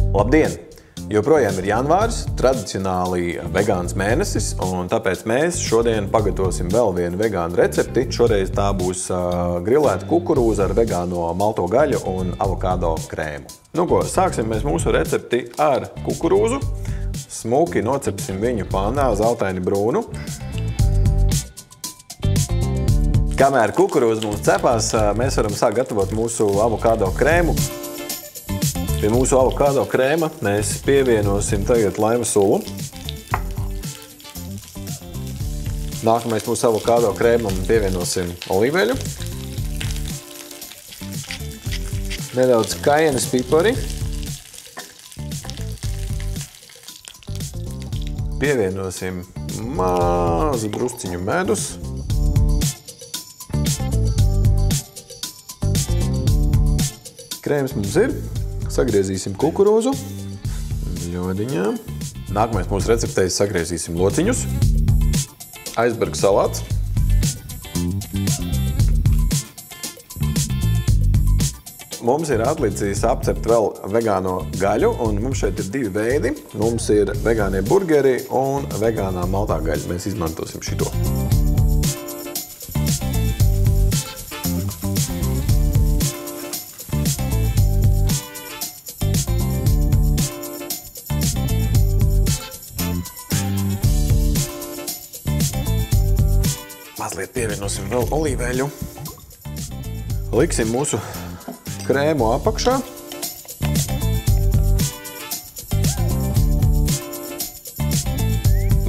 Labdien! Joprojām ir janvāris, tradicionāli vegāns mēnesis, un tāpēc mēs šodien pagatavosim vēl vienu vegānu recepti. Šoreiz tā būs grilēta kukurūza ar vegāno malto gaļu un avokado krēmu. Nu ko, sāksim mēs mūsu recepti ar kukurūzu. Smuki nocepsim viņu pannā zeltaini brūnu. Kamēr kukurūza mums cepās, mēs varam sākt gatavot mūsu avokado krēmu. Pie mūsu avokado krēma mēs pievienosim tagad laimu sulu. Nākamais mūsu avokado krēmam pievienosim olīveļu. Nedaudz kajenas pipari. Pievienosim mazu drusciņu medus. Krēms mums ir. Sagriezīsim kukurūzu ļodiņā. Nākamais mūsu receptē sagriezīsim lociņus. Aizbergu salāts. Mums ir atlicis apcept vēl vegāno gaļu, un mums šeit ir divi veidi. Mums ir vegānie burgeri un vegānā maltā gaļa. Mēs izmantosim šito. Mazliet pievienosim vēl olīveļu. Liksim mūsu krēmu apakšā.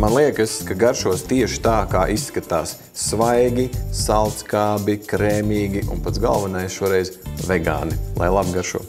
Man liekas, ka garšos tieši tā, kā izskatās svaigi, saldskābi, krēmīgi un pats galvenais šoreiz vegāni, lai labi garšo.